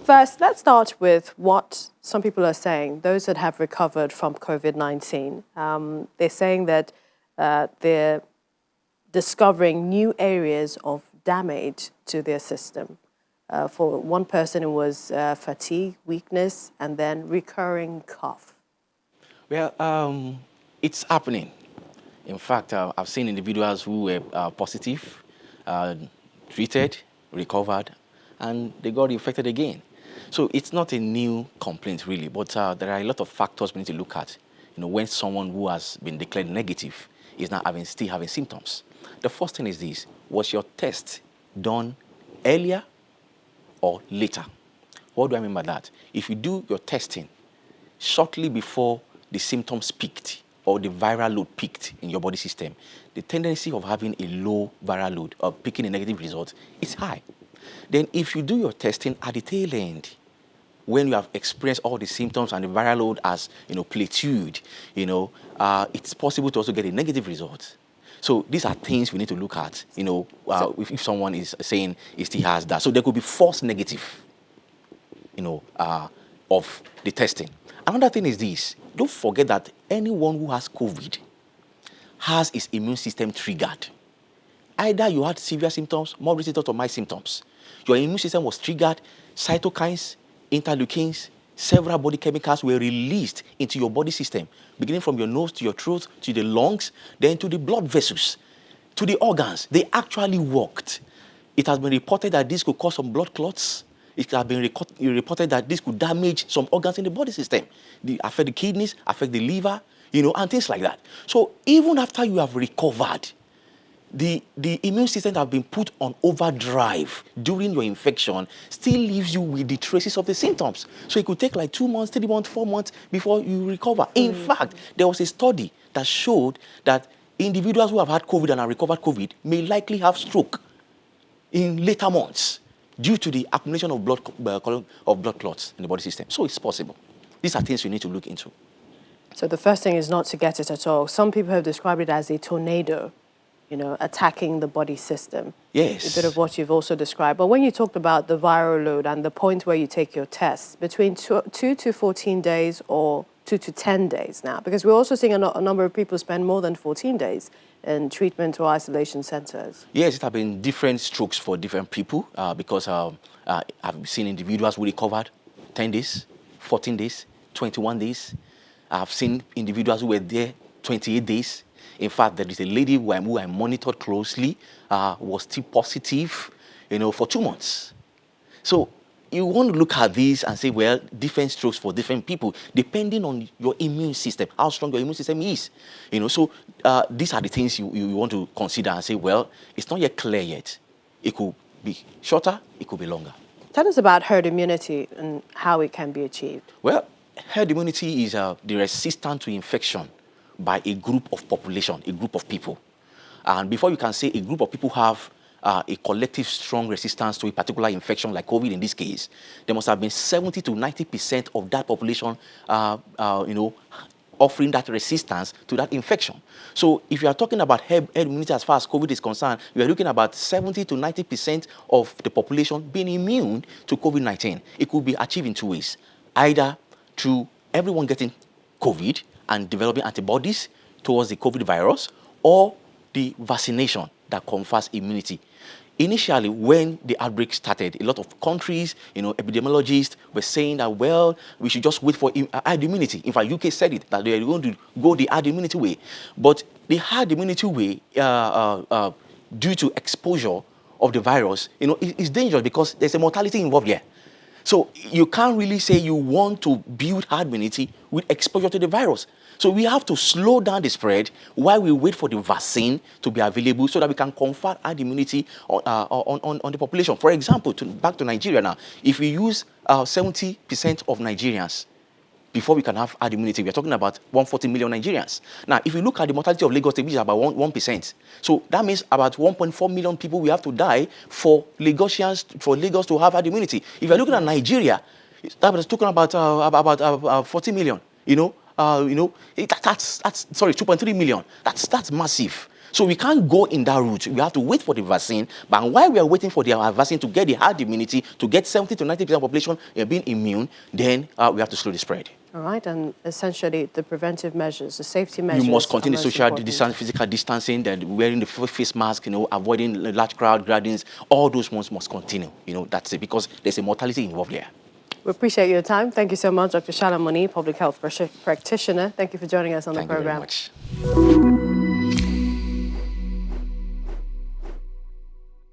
First, let's start with what some people are saying, those that have recovered from COVID-19. They're saying that they're discovering new areas of damage to their system. For one person, it was fatigue, weakness, and then recurring cough. Well, it's happening. In fact, I've seen individuals who were positive, treated, recovered, and they got infected again. So it's not a new complaint, really, but there are a lot of factors we need to look at. When someone who has been declared negative is now still having symptoms. The first thing is this: was your test done earlier or later? What do I mean by that? If you do your testing shortly before the symptoms peaked or the viral load peaked in your body system, the tendency of having a low viral load or picking a negative result is high. Then if you do your testing at the tail end, when you have experienced all the symptoms and the viral load has plateaued, it's possible to also get a negative result. So these are things we need to look at, if someone is saying he still has that. So there could be false negative, of the testing. Another thing is this: don't forget that anyone who has COVID has his immune system triggered. Either you had severe symptoms, moderate symptoms, or mild symptoms. Your immune system was triggered, cytokines, interleukins, several body chemicals were released into your body system, beginning from your nose to your throat, to the lungs, then to the blood vessels, to the organs. They actually worked. It has been reported that this could cause some blood clots. It has been reported that this could damage some organs in the body system, affect the kidneys, affect the liver, and things like that. So even after you have recovered, the immune system that have been put on overdrive during your infection still leaves you with the traces of the symptoms. So it could take like 2 months, 3 months, 4 months before you recover. In fact, there was a study that showed that individuals who have had COVID and have recovered COVID may likely have stroke in later months due to the accumulation of blood clots in the body system. So it's possible. These are things you need to look into. So the first thing is not to get it at all. Some people have described it as a tornado, attacking the body system. Yes. A bit of what you've also described. But when you talked about the viral load and the point where you take your tests, between 2 to 14 days or 2 to 10 days now, because we're also seeing a number of people spend more than 14 days in treatment or isolation centers. Yes, it has been different strokes for different people because I've seen individuals who recovered 10 days, 14 days, 21 days. I've seen individuals who were there 28 days. In fact, there is a lady who I monitored closely, was still positive, for 2 months. So you want to look at this and say, well, different strokes for different people, depending on your immune system, how strong your immune system is. So these are the things you want to consider and say, well, it's not yet clear yet. It could be shorter, it could be longer. Tell us about herd immunity and how it can be achieved. Well, herd immunity is the resistance to infection by a group of population, a group of people. And before you can say a group of people have a collective strong resistance to a particular infection, like COVID in this case, there must have been 70 to 90% of that population, offering that resistance to that infection. So if you are talking about herd immunity as far as COVID is concerned, you are looking at about 70 to 90% of the population being immune to COVID-19. It could be achieved in 2 ways, either through everyone getting COVID and developing antibodies towards the COVID virus, or the vaccination that confers immunity. Initially, when the outbreak started, a lot of countries, epidemiologists were saying that, well, we should just wait for herd immunity. In fact, UK said it, that they are going to go the herd immunity way. But the herd immunity way, due to exposure of the virus, is dangerous because there's a mortality involved here. So you can't really say you want to build herd immunity with exposure to the virus. So we have to slow down the spread while we wait for the vaccine to be available so that we can confer herd immunity on the population. For example, back to Nigeria now, if we use 70% of Nigerians before we can have herd immunity, we're talking about 140 million Nigerians. Now, if you look at the mortality of Lagos, which is about 1%, so that means about 1.4 million people we have to die for Lagos to have herd immunity. If you're looking at Nigeria, that's talking about 40 million, that's 2.3 million. That's massive. So we can't go in that route. We have to wait for the vaccine. But while we are waiting for the vaccine to get the herd immunity, to get 70 to 90% of the population being immune, then we have to slow the spread. All right, and essentially the preventive measures, the safety measures. You must continue social important. distance, physical distancing, then wearing the face mask, avoiding large crowd gatherings. All those ones must continue. That's it, because there's a mortality involved here. We appreciate your time. Thank you so much, Dr. Shalamoni, public health practitioner. Thank you for joining us on the program. Thank you very much.